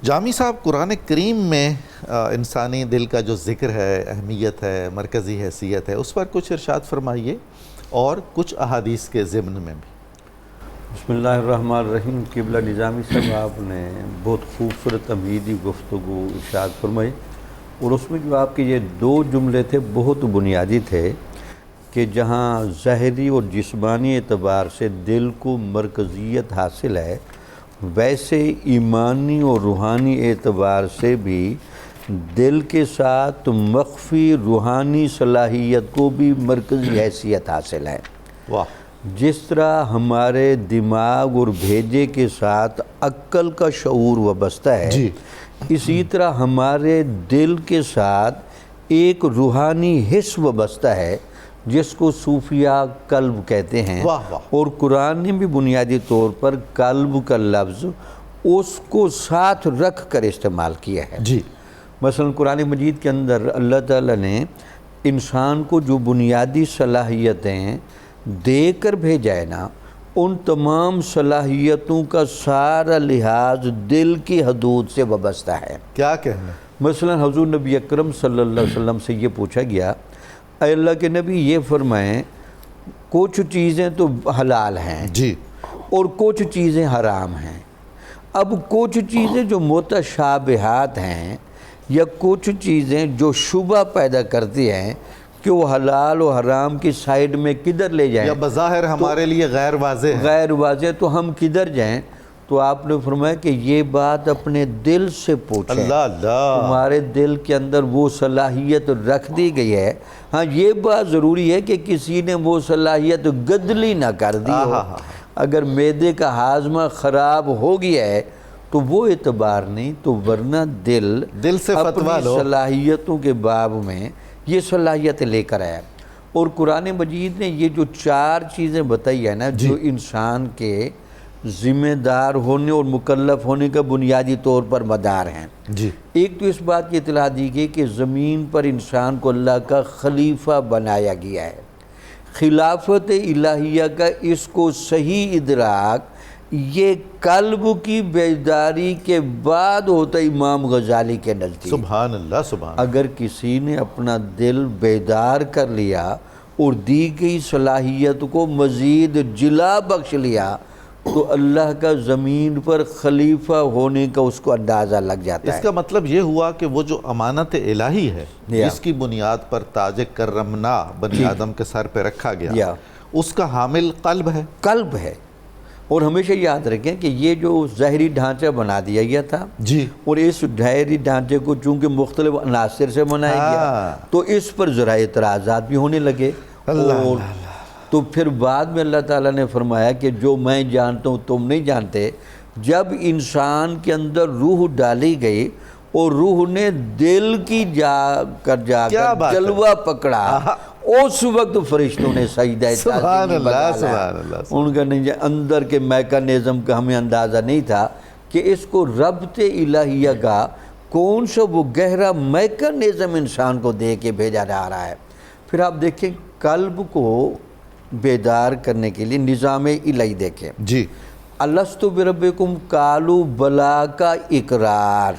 جامی صاحب، قرآن کریم میں انسانی دل کا جو ذکر ہے، اہمیت ہے، مرکزی حیثیت ہے، اس پر کچھ ارشاد فرمائیے، اور کچھ احادیث کے ضمن میں بھی۔ بسم اللہ الرحمن الرحیم۔ قبلہ نظامی صاحب، آپ نے بہت خوبصورت تمہیدی گفتگو ارشاد فرمائی، اور اس میں جو آپ کے یہ دو جملے تھے بہت بنیادی تھے کہ جہاں ظاہری اور جسمانی اعتبار سے دل کو مرکزیت حاصل ہے، ویسے ایمانی اور روحانی اعتبار سے بھی دل کے ساتھ مخفی روحانی صلاحیت کو بھی مرکزی حیثیت حاصل ہے۔ واہ! جس طرح ہمارے دماغ اور بھیجے کے ساتھ عقل کا شعور وابستہ ہے، جی، اسی طرح ہمارے دل کے ساتھ ایک روحانی حس وابستہ ہے جس کو صوفیہ قلب کہتے ہیں۔ واہ واہ! اور قرآن نے بھی بنیادی طور پر قلب کا لفظ اس کو ساتھ رکھ کر استعمال کیا ہے۔ جی، مثلا قرآن مجید کے اندر اللہ تعالیٰ نے انسان کو جو بنیادی صلاحیتیں دے کر بھیجا ہے نا، ان تمام صلاحیتوں کا سارا لحاظ دل کی حدود سے وابستہ ہے۔ کیا کہنا؟ مثلا حضور نبی اکرم صلی اللہ علیہ وسلم سے یہ پوچھا گیا، اے اللہ کے نبی یہ فرمائیں کچھ چیزیں تو حلال ہیں جی، اور کچھ چیزیں حرام ہیں۔ اب کچھ چیزیں جو متشابہات ہیں یا کچھ چیزیں جو شبہ پیدا کرتی ہیں کہ وہ حلال و حرام کی سائیڈ میں کدھر لے جائیں، یا بظاہر ہمارے لیے غیر واضح ہے، غیر واضح، تو ہم کدھر جائیں؟ تو آپ نے فرمایا کہ یہ بات اپنے دل سے پوچھیں۔ اللہ اللہ! تمہارے دل کے اندر وہ صلاحیت رکھ دی گئی ہے۔ ہاں، یہ بات ضروری ہے کہ کسی نے وہ صلاحیت گدلی نہ کر دی ہو۔ اگر معدے کا ہاضمہ خراب ہو گیا ہے تو وہ اعتبار نہیں، تو ورنہ دل سے فتویٰ اپنی لو۔ صلاحیتوں کے باب میں یہ صلاحیت لے کر آیا۔ اور قرآن مجید نے یہ جو چار چیزیں بتائی ہیں نا، جو انسان کے ذمہ دار ہونے اور مکلف ہونے کا بنیادی طور پر مدار ہیں۔ جی، ایک تو اس بات کی اطلاع دی گئی کہ زمین پر انسان کو اللہ کا خلیفہ بنایا گیا ہے۔ خلافت الہیہ کا اس کو صحیح ادراک یہ قلب کی بیداری کے بعد ہوتا ہے امام غزالی کے نزدیک۔ سبحان اللہ، سبحان اللہ! اگر کسی نے اپنا دل بیدار کر لیا اور دی گئی صلاحیت کو مزید جلا بخش لیا تو اللہ کا زمین پر خلیفہ ہونے کا اس کو اندازہ لگ جاتا ہے۔ اس کا مطلب یہ ہوا کہ وہ جو امانت الہی ہے جس کی بنیاد پر تاج کرمنا بنی آدم کے سر پہ رکھا گیا، اس کا حامل قلب ہے۔ قلب ہے۔ اور ہمیشہ یاد رکھیں کہ یہ جو ظاہری ڈھانچہ بنا دیا گیا تھا، جی، اور اس ظاہری ڈھانچے کو چونکہ مختلف عناصر سے بنایا گیا تو اس پر ذرائع اعتراضات بھی ہونے لگے۔ اور تو پھر بعد میں اللہ تعالیٰ نے فرمایا کہ جو میں جانتا ہوں تم نہیں جانتے۔ جب انسان کے اندر روح ڈالی گئی اور روح نے دل کی جا کر جلوہ پکڑا، اس وقت فرشتوں نے سجدہ تعظیم بجایا۔ ان کا نہیں، اندر کے میکانزم کا ہمیں اندازہ نہیں تھا کہ اس کو ربط الہیہ کا کون سا وہ گہرا میکانزم انسان کو دے کے بھیجا جا رہا ہے۔ پھر آپ دیکھیں قلب کو بیدار کرنے کے لیے نظام الہی دیکھیں۔ جی، الستو بربکم قالوا بلا کا اقرار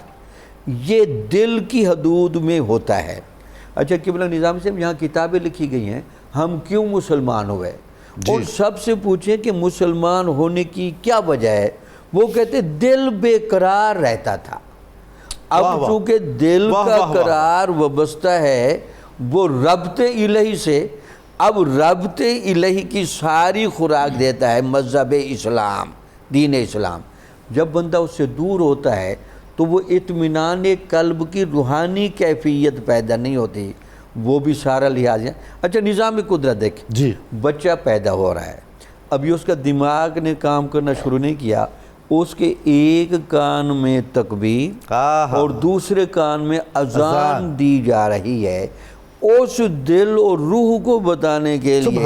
یہ دل کی حدود میں ہوتا ہے۔ اچھا قبلہ نظام سے یہاں کتابیں لکھی گئی ہیں، ہم کیوں مسلمان ہوئے، اور سب سے پوچھیں کہ مسلمان ہونے کی کیا وجہ ہے، وہ کہتے دل بے قرار رہتا تھا۔ اب چونکہ دل کا قرار وابستہ ہے وہ ربط الہی سے، اب ربط الہی کی ساری خوراک دیتا ہے مذہب اسلام، دین اسلام۔ جب بندہ اس سے دور ہوتا ہے تو وہ اطمینان قلب کی روحانی کیفیت پیدا نہیں ہوتی، وہ بھی سارا لحاظ ہے۔ اچھا نظام قدرت دیکھ، جی، بچہ پیدا ہو رہا ہے، ابھی اس کا دماغ نے کام کرنا شروع نہیں کیا، اس کے ایک کان میں تکبیر اور دوسرے کان میں اذان دی جا رہی ہے، اس دل اور روح کو بتانے کے لیے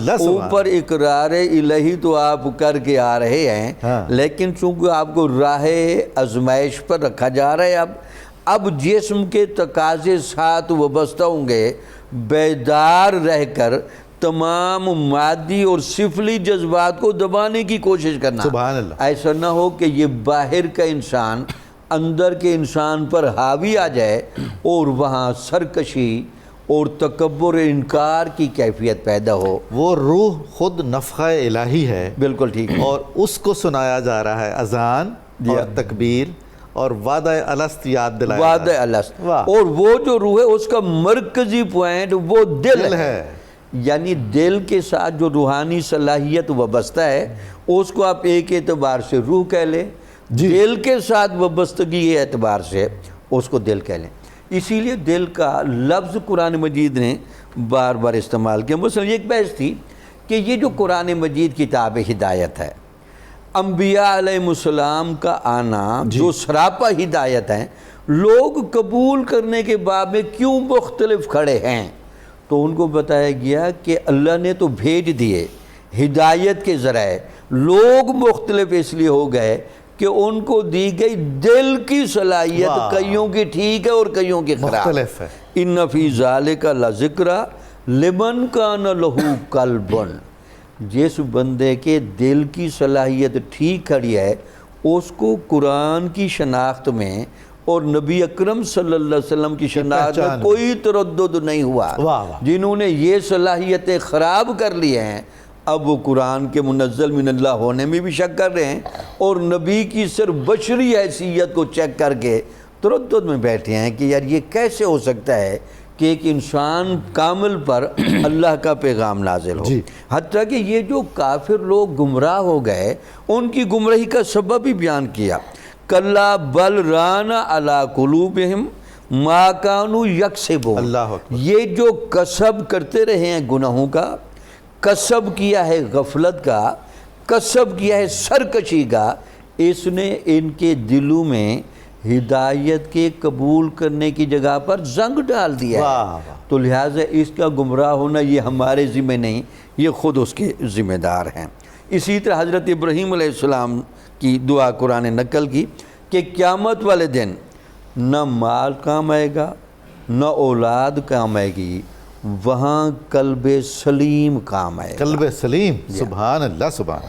اوپر اقرار الہی تو آپ کر کے آ رہے ہیں، لیکن چونکہ آپ کو راہ آزمائش پر رکھا جا رہا ہے، اب جسم کے تقاضے ساتھ وابستہ ہوں گے، بیدار رہ کر تمام مادی اور سفلی جذبات کو دبانے کی کوشش کرنا۔ سبحان اللہ۔ ایسا نہ ہو کہ یہ باہر کا انسان اندر کے انسان پر حاوی آ جائے اور وہاں سرکشی اور تکبر انکار کی کیفیت پیدا ہو. وہ روح خود نفخہ الہی ہے. بالکل ٹھیک ہے. اور اس کو سنایا جا رہا ہے اذان اور تکبیر اور وعدہ الست یاد دلایا وعدہ الست. اور وہ جو روح ہے اس کا مرکزی پوائنٹ وہ دل ہے. یعنی دل کے ساتھ جو روحانی صلاحیت وابستہ ہے اس کو آپ ایک اعتبار سے روح کہہ لیں, دل کے ساتھ وابستگی کے اعتبار سے اس کو دل کہہ لیں. اسی لیے دل کا لفظ قرآن مجید نے بار بار استعمال کیا. مثلا یہ ایک بحث تھی کہ یہ جو قرآن مجید کتاب ہدایت ہے, انبیاء علیہ السلام کا آنا جو سراپا ہدایت ہیں, لوگ قبول کرنے کے باب میں کیوں مختلف کھڑے ہیں؟ تو ان کو بتایا گیا کہ اللہ نے تو بھیج دیے ہدایت کے ذرائع, لوگ مختلف اس لیے ہو گئے کہ ان کو دی گئی دل کی صلاحیت, کئیوں کی ٹھیک ہے اور کئیوں کی خراب مختلف ہے. ان فی ذالک لذکر لمن کان لہ قلب. جس بندے کے دل کی صلاحیت ٹھیک کھڑی ہے اس کو قرآن کی شناخت میں اور نبی اکرم صلی اللہ علیہ وسلم کی شناخت میں کوئی تردد نہیں ہوا. جنہوں نے یہ صلاحیتیں خراب کر لی ہیں اب وہ قرآن کے منزل من اللہ ہونے میں بھی شک کر رہے ہیں اور نبی کی صرف بشری حیثیت کو چیک کر کے تردد میں بیٹھے ہیں کہ یار یہ کیسے ہو سکتا ہے کہ ایک انسان کامل پر اللہ کا پیغام نازل ہو. حتیٰ کہ یہ جو کافر لوگ گمراہ ہو گئے ان کی گمراہی کا سبب بھی بیان کیا. کلا بل ران علی قلوبہم ما کانوا یکسبون. یہ جو کسب کرتے رہے ہیں گناہوں کا, کسب کیا ہے غفلت کا, کسب کیا ہے سرکشی کا, اس نے ان کے دلوں میں ہدایت کے قبول کرنے کی جگہ پر زنگ ڈال دیا ہے. تو لہٰذا اس کا گمراہ ہونا یہ ہمارے ذمہ نہیں, یہ خود اس کے ذمہ دار ہیں. اسی طرح حضرت ابراہیم علیہ السلام کی دعا قرآن نے نقل کی کہ قیامت والے دن نہ مال کام آئے گا نہ اولاد کام آئے گی, وہاں قلب سلیم کام آئے گا. قلب سلیم, سبحان اللہ سبحان اللہ.